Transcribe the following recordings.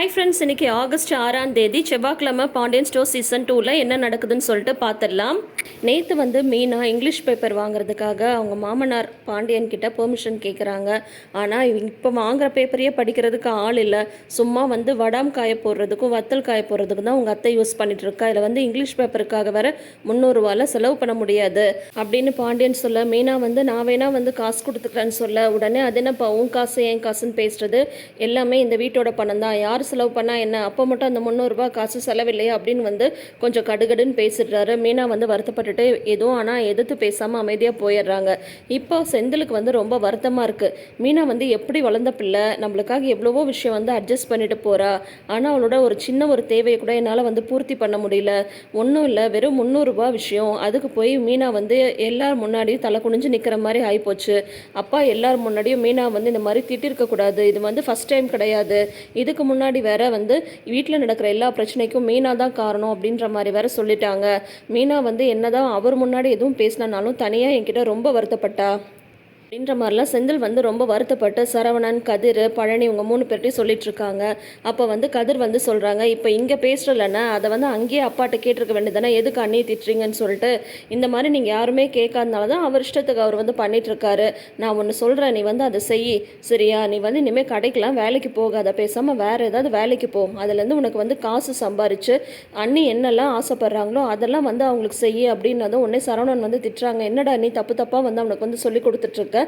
Hi friends, இன்றைக்கி August 6ஆம் தேதி செவ்வாய்க்கிழமை பாண்டியன் ஸ்டோர் சீசன் 2ல் என்ன நடக்குதுன்னு சொல்லிட்டு பார்த்துடலாம். நேற்று வந்து மீனா இங்கிலீஷ் பேப்பர் வாங்குறதுக்காக அவங்க மாமனார் பாண்டியன் கிட்ட பெர்மிஷன் கேட்குறாங்க. ஆனால் இப்போ வாங்குகிற பேப்பரையே படிக்கிறதுக்கு ஆள் இல்லை. சும்மா வந்து வடாம் காய போடுறதுக்கும் வத்தல் காய போடுறதுக்கும் தான் உங்கள் அத்தை யூஸ் பண்ணிட்டு இருக்கா. இதில் வந்து இங்கிலீஷ் பேப்பருக்காக வேற 300 ரூபாயில் செலவு பண்ண முடியாது அப்படின்னு பாண்டியன் சொல்ல, மீனா வந்து நான் வேணா வந்து காசு கொடுத்துக்கிறேன்னு சொல்ல, உடனே அது என்னப்பா உன் காசு என் காசுன்னு பேசுறது, எல்லாமே இந்த வீட்டோட பணம் தான், யார் செலவு பண்ணால் என்ன, அப்போ மட்டும் அந்த 300 ரூபாய் காசு செலவில்லையா அப்படின்னு வந்து கொஞ்சம் கடுகடுன்னு பேசிடுறாரு. மீனா வந்து வருத்தப்பட்டுட்டு எதுவும் ஆனால் எதிர்த்து பேசாமல் அமைதியாக போயிடுறாங்க. இப்போ செந்திலுக்கு வந்து ரொம்ப வருத்தமாக இருக்குது. மீனா வந்து எப்படி வளர்ந்த பிள்ளை, நம்மளுக்காக எவ்வளவோ விஷயம் வந்து அட்ஜஸ்ட் பண்ணிட்டு போகிறா. ஆனால் அவளோட ஒரு சின்ன ஒரு தேவையை கூட என்னால் வந்து பூர்த்தி பண்ண முடியல. ஒன்றும் இல்லை, வெறும் 300 ரூபாய் விஷயம், அதுக்கு போய் மீனா வந்து எல்லார் முன்னாடியும் தலை குனிஞ்சு நிற்கிற மாதிரி ஆகிப்போச்சு. அப்பா எல்லார் முன்னாடியும் மீனா வந்து இந்த மாதிரி திட்டிருக்கக்கூடாது, இது வந்து ஃபஸ்ட் டைம் கிடையாது, இதுக்கு முன்னாடி வேற வந்து வீட்டில் நடக்கிற எல்லா பிரச்சனைக்கும் மீனா தான் காரணம் அப்படின்ற மாதிரி வேற சொல்லிட்டாங்க. மீனா வந்து என்னதான் அவர் முன்னாடி எதுவும் பேசினாலும் தனியாக என்கிட்ட ரொம்ப வருத்தப்பட்டா அப்படின்ற மாதிரிலாம் செந்தில் வந்து ரொம்ப வருத்தப்பட்டு சரவணன், கதிர், பழனி இவங்க 3 பேர்ட்டையும் சொல்லிட்டு இருக்காங்க. அப்போ வந்து கதிர் வந்து சொல்கிறாங்க, இப்போ இங்கே பேசுகிறலன்னா அதை வந்து அங்கேயே அப்பாட்ட கேட்டிருக்க வேண்டியதானே, எதுக்கு அண்ணியை திட்டுறீங்கன்னு சொல்லிட்டு. இந்த மாதிரி நீங்கள் யாருமே கேட்காதனால தான் அவர் இஷ்டத்துக்கு அவர் வந்து பண்ணிகிட்ருக்காரு. நான் ஒன்று சொல்கிறேன், நீ வந்து அதை செய் சரியா, நீ வந்து இனிமேல் கடைக்கெலாம் வேலைக்கு போகாத, பேசாமல் வேறு ஏதாவது வேலைக்கு போ, அதுலேருந்து உனக்கு வந்து காசு சம்பாரிச்சு அண்ணி என்னெல்லாம் ஆசைப்பட்றாங்களோ அதெல்லாம் வந்து அவங்களுக்கு செய்ய அப்படின்னதும் உடனே சரவணன் வந்து திட்டுறாங்க, என்னடா நீ தப்பு தப்பாக வந்து அவனுக்கு வந்து சொல்லி கொடுத்துட்ருக்க,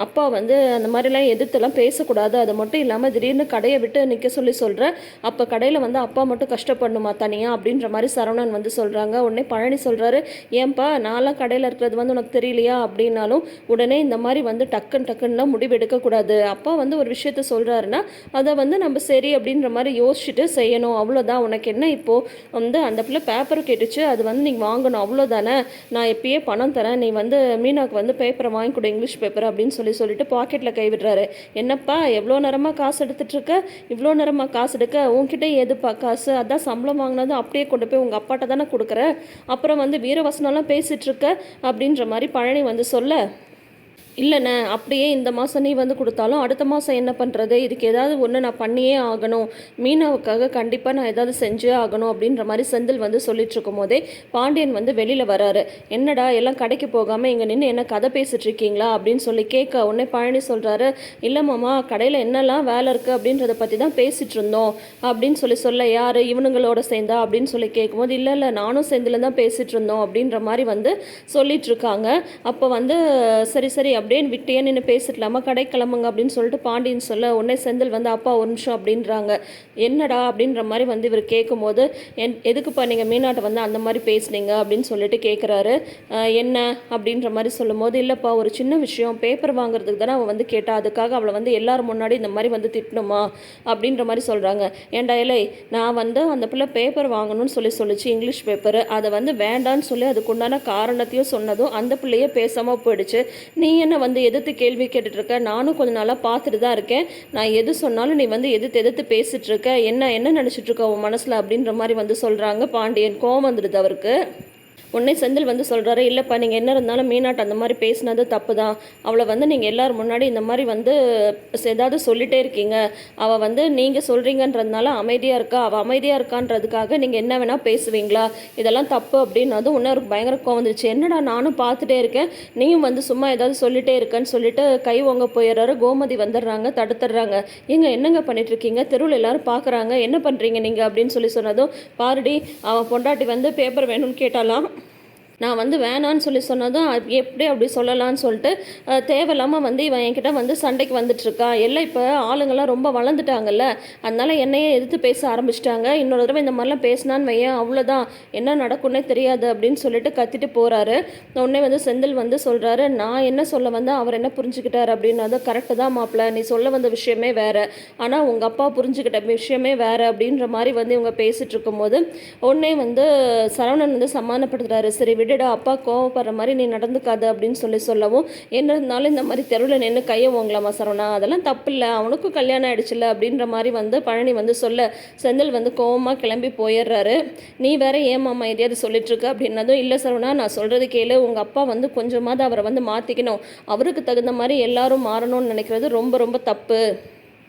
அப்பா வந்து அந்த மாதிரிலாம் எதிர்த்துலாம் பேசக்கூடாது, அது மட்டும் இல்லாமல் திடீர்னு கடையை விட்டு நிற்க சொல்கிறேன், அப்போ கடையில் வந்து அப்பா மட்டும் கஷ்டப்படணுமா தனியாக அப்படின்ற மாதிரி சரவணன் வந்து சொல்கிறாங்க. உடனே பழனி சொல்கிறாரு, ஏன்பா நான்லாம் கடையில் இருக்கிறது வந்து உனக்கு தெரியலையா அப்படின்னாலும் உடனே இந்த மாதிரி வந்து டக்குன்னுலாம் முடிவெடுக்கக்கூடாது, அப்பா வந்து ஒரு விஷயத்த சொல்கிறாருன்னா அதை வந்து நம்ம சரி அப்படின்ற மாதிரி யோசிச்சுட்டு செய்யணும், அவ்வளோதான். உனக்கு என்ன இப்போது வந்து அந்த பிள்ளை பேப்பர் கேட்டுச்சு, அது வந்து நீங்கள் வாங்கணும் அவ்வளோதானே, நான் எப்பயே பணம் தரேன், நீ வந்து மீனாவுக்கு வந்து பேப்பரை வாங்கி கொடு, இங்கிலீஷ் பேப்பர் அப்படின்னு சொல்லிட்டு பாக்கெட்டில் கை விடுறாரு. என்னப்பா எவ்வளோ நேரமாக காசு எடுத்துட்ருக்க, இவ்வளோ நேரமாக காசு எடுக்க, உங்ககிட்ட எதுப்பா காசு, அதான் சம்பளம் வாங்கினதும் அப்படியே கொண்டு போய் உங்கள் அப்பாட்ட தானே கொடுக்குற, அப்புறம் வந்து வீரவசனம்லாம் பேசிகிட்ருக்க அப்படின்ற மாதிரி பழனி வந்து சொல்ல, இல்லைண்ணே அப்படியே இந்த மாதம் நீ வந்து கொடுத்தாலும் அடுத்த மாதம் என்ன பண்ணுறது, இதுக்கு ஏதாவது ஒன்று நான் பண்ணியே ஆகணும், மீனாவுக்காக கண்டிப்பாக நான் ஏதாவது செஞ்சே ஆகணும் அப்படின்ற மாதிரி செந்தில் வந்து சொல்லிட்டு இருக்கும் போதே பாண்டியன் வந்து வெளியில் வராரு. என்னடா எல்லாம் கடைக்கு போகாமல் இங்கே நின்று என்ன கதை பேசிகிட்டு இருக்கீங்களா அப்படின்னு சொல்லி கேட்க, உடனே பழனி சொல்கிறாரு, இல்லை மாமா கடையில் என்னெல்லாம் வேலை இருக்குது அப்படின்றத பற்றி தான் பேசிகிட்டு இருந்தோம் அப்படின்னு சொல்ல, யார் இவனுங்களோட சேர்ந்தா அப்படின்னு சொல்லி கேட்கும்போது, இல்லை நானும் செந்தில் தான் பேசிகிட்டு இருந்தோம் அப்படின்ற மாதிரி வந்து சொல்லிட்டு இருக்காங்க. அப்போ வந்து சரி அப்படியே விட்டே நின்று பேசிடலாமா, கடை கிளம்புங்க அப்படின்னு சொல்லிட்டு பாண்டியன் சொல்ல, உடனே செந்தில் வந்து அப்பா ஒரு நிமிஷம் அப்படின்றாங்க. என்னடா அப்படின்ற மாதிரி வந்து இவர் கேட்கும்போது, எதுக்குப்பா நீங்கள் மீனாட்டை வந்து அந்த மாதிரி பேசுனீங்க அப்படின்னு சொல்லிட்டு கேட்குறாரு. என்ன அப்படின்ற மாதிரி சொல்லும்போது, இல்லைப்பா ஒரு சின்ன விஷயம், பேப்பர் வாங்குறதுக்கு தானே அவள் வந்து கேட்டா, அதுக்காக அவளை வந்து எல்லாரும் முன்னாடி இந்த மாதிரி வந்து திட்டணுமா அப்படின்ற மாதிரி சொல்கிறாங்க. ஏண்டா இல்லை, நான் வந்து அந்த பிள்ளை பேப்பர் வாங்கணும்னு சொல்லிச்சு இங்கிலீஷ் பேப்பர், அதை வந்து வேண்டான்னு சொல்லி அதுக்குண்டான காரணத்தையும் சொன்னதும் அந்த பிள்ளையே பேசாமல் போயிடுச்சு, நீ என்ன வந்து எதிர்த்து கேள்வி கேட்டுட்ருக்க, நானும் கொஞ்சம் நாளாக பார்த்துட்டு தான் இருக்கேன், நான் எது சொன்னாலும் நீ வந்து எதிர்த்து பேசிகிட்ருக்க, என்ன நினச்சிட்ருக்க உன் மனசில் அப்படின்ற மாதிரி வந்து சொல்கிறாங்க. பாண்டியன் கோவம் வந்துடுது அவருக்கு. உடனே செந்தில் வந்து சொல்கிறாரு, இல்லைப்பா நீங்கள் என்ன இருந்தாலும் மீனாட்டு அந்த மாதிரி பேசினது தப்பு தான், அவளை வந்து நீங்கள் எல்லோரும் முன்னாடி இந்த மாதிரி வந்து ஏதாவது சொல்லிகிட்டே இருக்கீங்க, அவள் வந்து நீங்கள் சொல்கிறீங்கன்றதுனால அமைதியாக இருக்கா, அவள் அமைதியாக இருக்கான்றதுக்காக நீங்கள் என்ன வேணால் பேசுவீங்களா, இதெல்லாம் தப்பு அப்படின்னதும் இன்னும் பயங்கர கோவம் வந்துருச்சு. என்னடா நானும் பார்த்துட்டே இருக்கேன், நீயும் வந்து சும்மா ஏதாவது சொல்லிகிட்டே இருக்கேன்னு சொல்லிட்டு கை வாங்க போயிடுறாரு. கோமதி வந்துடுறாங்க, தடுத்துடுறாங்க. என்னங்க பண்ணிட்டுருக்கீங்க, தெருவில் எல்லோரும் பார்க்குறாங்க, என்ன பண்ணுறீங்க நீங்கள் அப்படின்னு சொன்னதும், பாருடி அவன் பொண்டாட்டி வந்து பேப்பர் வேணும்னு கேட்டாலாம், நான் வந்து வேணான்னு சொன்னதும் எப்படி அப்படி சொல்லலான்னு சொல்லிட்டு தேவையில்லாமல் வந்து இவன் என்கிட்ட வந்து சண்டைக்கு வந்துட்டுருக்கா, எல்லாம் இப்போ ஆளுங்கள்லாம் ரொம்ப வளர்ந்துட்டாங்கல்ல, அதனால் என்னையே எதிர்த்து பேச ஆரம்பிச்சிட்டாங்க, இன்னொரு தடவை இந்த மாதிரிலாம் பேசினான்னு வையன் அவ்வளோதான், என்ன நடக்கும்னே தெரியாது அப்படின்னு சொல்லிட்டு கத்திட்டு போகிறாரு. உடனே வந்து செந்தில் வந்து சொல்கிறாரு, நான் என்ன சொல்ல வந்து அவர் என்ன புரிஞ்சுக்கிட்டார் அப்படின்னா, கரெக்டு தான் மாப்பிள்ள, நீ சொல்ல வந்த விஷயமே வேறு, ஆனால் உங்கள் அப்பா புரிஞ்சுக்கிட்ட விஷயமே வேறு அப்படின்ற மாதிரி வந்து இவங்க பேசிகிட்டு இருக்கும்போது உடனே வந்து சரவணன் வந்து சமாதானப்படுத்துகிறாரு. சரி விடுடா, அப்பா கோவப்படுற மாதிரி நீ நடந்துக்காது அப்படின்னு சொல்லவும், என்ன இருந்தாலும் இந்த மாதிரி தெருவில் நின்று கையை ஓங்கலாமா சரவணா, அதெல்லாம் தப்பு இல்லை, அவனுக்கும் கல்யாணம் ஆகிடுச்சுல்ல அப்படின்ற மாதிரி வந்து பழனி வந்து சொல்ல, செந்தில் வந்து கோவமாக கிளம்பி போயிடுறாரு. நீ வேற ஏமாம்மா எதையாவது சொல்லிட்டுருக்க அப்படின்னதும், இல்லை சரவணா நான் சொல்கிறது கேளு, உங்கள் அப்பா வந்து கொஞ்சமாவது அவரை வந்து மாற்றிக்கணும், அவருக்கு தகுந்த மாதிரி எல்லாரும் மாறணும்னு நினைக்கிறது ரொம்ப ரொம்ப தப்பு,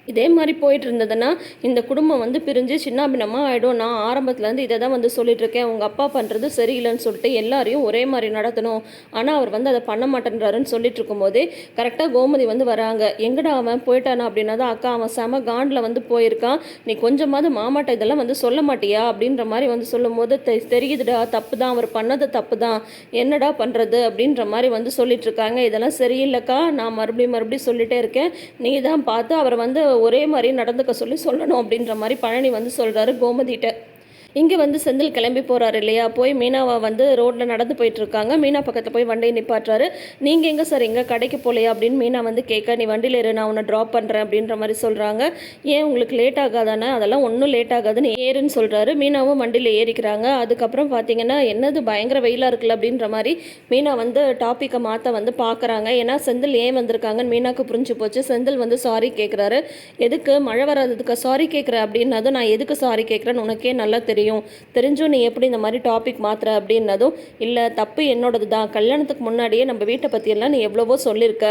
இதே மாதிரி போயிட்டு இருந்ததுன்னா இந்த குடும்பம் வந்து பிரிஞ்சு சின்னாபின்னமாக ஆகிடும். நான் ஆரம்பத்துலேருந்து இதை தான் வந்து சொல்லிட்டுருக்கேன், உங்கள் அப்பா பண்ணுறது சரியில்லைன்னு சொல்லிட்டு எல்லாரையும் ஒரே மாதிரி நடத்தணும். ஆனால் அவர் வந்து அதை பண்ண மாட்டேன்றாருன்னு சொல்லிட்டு இருக்கும்போதே கரெக்டாக கோமதி வந்து வராங்க. எங்கடா அவன் போயிட்டானா அப்படின்னா தான், அக்கா அவன் செம காண்டில் வந்து போயிருக்கான், நீ கொஞ்சமாவது மாமாட்ட இதெல்லாம் வந்து சொல்ல மாட்டியா அப்படின்ற மாதிரி வந்து சொல்லும் போது தெரியுதுடா, தப்பு தான், அவர் பண்ணது தப்பு தான், என்னடா பண்ணுறது அப்படின்ற மாதிரி வந்து சொல்லிட்டு இருக்காங்க. இதெல்லாம் சரியில்லைக்கா, நான் மறுபடியும் சொல்லிட்டே இருக்கேன், நீ தான் பார்த்து அவரை வந்து ஒரே மாதிரி நடந்துக்க சொல்லணும் அப்படின்ற மாதிரி பழனி வந்து சொல்கிறாரு கோமதிகிட்ட. இங்கே வந்து செந்தில் கிளம்பி போகிறாரு இல்லையா, போய் மீனாவை வந்து ரோட்டில் நடந்து போயிட்டுருக்காங்க. மீனா பக்கத்தில் போய் வண்டியை நிப்பாட்டுறாரு. நீங்கள் எங்கே சார் எங்கே கடைக்கு போகலையா அப்படின்னு மீனா வந்து கேட்க, நீ வண்டியில் ஏறு, நான் உன்னை ட்ராப் பண்ணுறேன் அப்படின்ற மாதிரி சொல்கிறாங்க. ஏன் உங்களுக்கு லேட் ஆகாதானே, அதெல்லாம் ஒன்றும் லேட் ஆகாதுன்னு ஏறுன்னு சொல்கிறாரு. மீனாவும் வண்டியில் ஏறிக்கிறாங்க. அதுக்கப்புறம் பார்த்தீங்கன்னா என்னது பயங்கர வெயிலாக இருக்குல்ல அப்படின்ற மாதிரி மீனா வந்து டாப்பிக்கை மாற்ற வந்து பார்க்குறாங்க. ஏன்னா செந்தில் ஏன் வந்திருக்காங்கன்னு மீனாவுக்கு புரிஞ்சு போச்சு. செந்தில் வந்து சாரி கேட்குறாரு. எதுக்கு மழை வராததுக்கு சாரி கேட்குற அப்படின்னதும், நான் எதுக்கு சாரி கேட்குறேன்னு உனக்கே நல்லா தெரியும், தெரிஞ்சும் நீ எப்படி இந்த மாதிரி டாபிக் மாத்துற அப்படின்னதும், இல்லை தப்பு என்னோடது தான், கல்யாணத்துக்கு முன்னாடியே நம்ம வீட்டை பற்றியெல்லாம் நீ எவ்வளவோ சொல்லியிருக்க,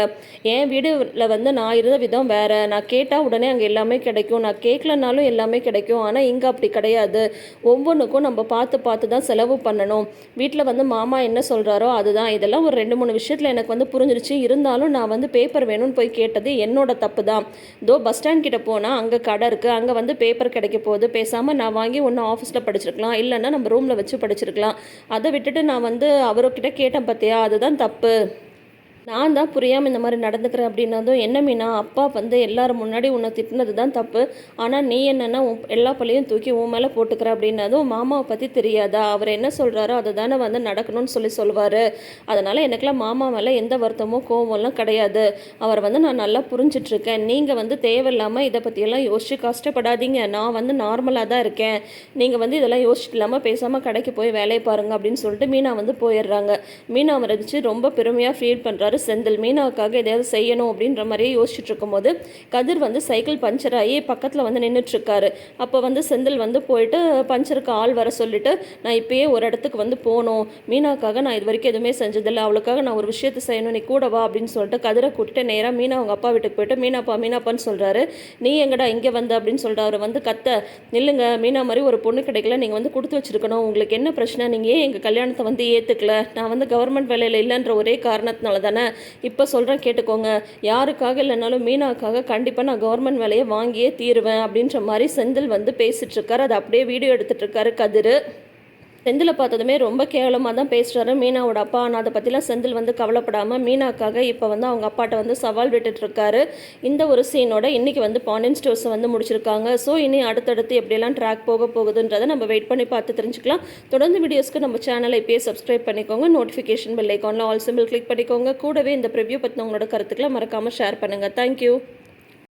என் வீடுல வந்து நான் இருந்த விதம் வேற, நான் கேட்டால் உடனே அங்கே எல்லாமே கிடைக்கும், நான் கேட்கலனாலும் எல்லாமே கிடைக்கும், ஆனால் இங்கே அப்படி கிடையாது, ஒவ்வொன்றுக்கும் நம்ம பார்த்து தான் செலவு பண்ணணும், வீட்டில் வந்து மாமா என்ன சொல்கிறாரோ அதுதான், இதெல்லாம் ஒரு 2-3 விஷயத்தில் எனக்கு வந்து புரிஞ்சிருச்சு, இருந்தாலும் நான் வந்து பேப்பர் வேணும்னு போய் கேட்டது என்னோட தப்பு தான், இதோ பஸ் ஸ்டாண்ட் கிட்ட போனால் அங்கே கடை இருக்குது, அங்கே வந்து பேப்பர் கிடைக்க போகுது, பேசாமல் நான் வாங்கி ஒன்று ஆஃபீஸில் படிச்சிருக்கலாம், இல்லைன்னா நம்ம ரூமில் வச்சு படிச்சிருக்கலாம், அதை விட்டுட்டு நான் வந்து அவர்கிட்ட கேட்டேன் பார்த்தியா, அதுதான் தப்பு, நான் தான் புரியாமல் இந்த மாதிரி நடந்துக்கிறேன் அப்படின்னதும், என்ன மீனா, அப்பா வந்து எல்லாரும் முன்னாடி உன்னை திட்டினது தான் தப்பு, ஆனால் நீ என்னென்னா எல்லா பள்ளியும் தூக்கி உன் மேலே போட்டுக்கிற அப்படின்னதும், மாமாவை பற்றி தெரியாதா, அவர் என்ன சொல்கிறாரோ அதை தானே வந்து நடக்கணும்னு சொல்லுவார், அதனால் எனக்குலாம் மாமா மேலே எந்த வருத்தமோ கோவம்லாம் கிடையாது, அவர் வந்து நான் நல்லா புரிஞ்சிட்ருக்கேன், நீங்கள் வந்து தேவையில்லாமல் இதை பற்றியெல்லாம் யோசிச்சு கஷ்டப்படாதீங்க, நான் வந்து நார்மலாக தான் இருக்கேன், நீங்கள் வந்து இதெல்லாம் யோசிச்சுட்டு இல்லாமல் பேசாமல் கடைக்கு போய் வேலையை பாருங்கள் அப்படின்னு சொல்லிட்டு மீனா வந்து போயிடுறாங்க. மீனா வரைச்சு ரொம்ப பெருமையாக ஃபீல் பண்ணுறாரு செந்தில். மீனாவுக்காக எதையாவது செய்யணும் அப்படின்ற மாதிரியே யோசிச்சுட்டு இருக்கும்போது கதிர் வந்து சைக்கிள் பஞ்சர் ஆகி பக்கத்தில் வந்து நின்றுட்டுருக்காரு. அப்போ வந்து செந்தில் வந்து போயிட்டு பஞ்சருக்கு ஆள் வர சொல்லிட்டு, நான் இப்போயே ஒரு இடத்துக்கு வந்து போகணும், மீனாவுக்காக நான் இது வரைக்கும் எதுவுமே செஞ்சதில்லை, அவளுக்காக நான் ஒரு விஷயத்தை செய்யணும், நீ கூட வா அப்படின்னு சொல்லிட்டு கதிரை கூட்டிட்டு நேராக மீனா அவங்க அப்பா வீட்டுக்கு போயிட்டு மீனாப்பான்னு சொல்கிறாரு. நீ எங்கடா இங்கே வந்து அப்படின்னு சொல்லிட்டு அவர் வந்து கத்த, நில்லுங்க, மீனா மாதிரி ஒரு பொண்ணு கிடைக்கல, நீங்கள் வந்து கொடுத்து வச்சிருக்கணும், உங்களுக்கு என்ன பிரச்சனை, நீங்கள் ஏன் எங்கள் கல்யாணத்தை வந்து ஏற்றுக்கல, நான் வந்து கவர்மெண்ட் வேலையில் இல்லைன்ற ஒரே காரணத்தினால தானே, இப்போ சொல்கிறேன் கேட்டுக்கோங்க, யாருக்காக இல்லைனாலும் மீனாவுக்காக கண்டிப்பாக நான் கவர்மெண்ட் வேலையை வாங்கியே தீருவேன் அப்படின்ற மாதிரி செந்தில் வந்து பேசிகிட்டு இருக்காரு. அதை அப்படியே வீடியோ எடுத்துகிட்டு இருக்காரு கதிர். செந்திலை பார்த்ததுமே ரொம்ப கேவலமாக தான் பேசுகிறாரு மீனாவோட அப்பா. ஆனால் அதை பற்றிலாம் செந்தில் வந்து கவலைப்படாமல் மீனாக்காக இப்போ வந்து அவங்க அப்பாட்ட வந்து சவால் விட்டுட்ருக்காரு. இந்த ஒரு சீனோட இன்றைக்கி வந்து பாண்டியன் ஸ்டோர்ஸை வந்து முடிச்சிருக்காங்க. ஸோ இனி அடுத்தடுத்து எப்படியெல்லாம் ட்ராக் போக போகுதுன்றதை நம்ம வெயிட் பண்ணி பார்த்து தெரிஞ்சுக்கலாம். தொடர்ந்து வீடியோஸ்க்கு நம்ம சேனலை இப்போயே சப்ஸ்கிரைப் பண்ணிக்கோங்க, நோட்டிஃபிகேஷன் பெல் ஐக்கானில் ஆல் சிம்பிள் கிளிக் பண்ணிக்கோங்க. கூடவே இந்த ப்ரிவ்யூ பற்றின உங்களோட கருத்துக்களை மறக்காமல் ஷேர் பண்ணுங்கள். தேங்க்யூ.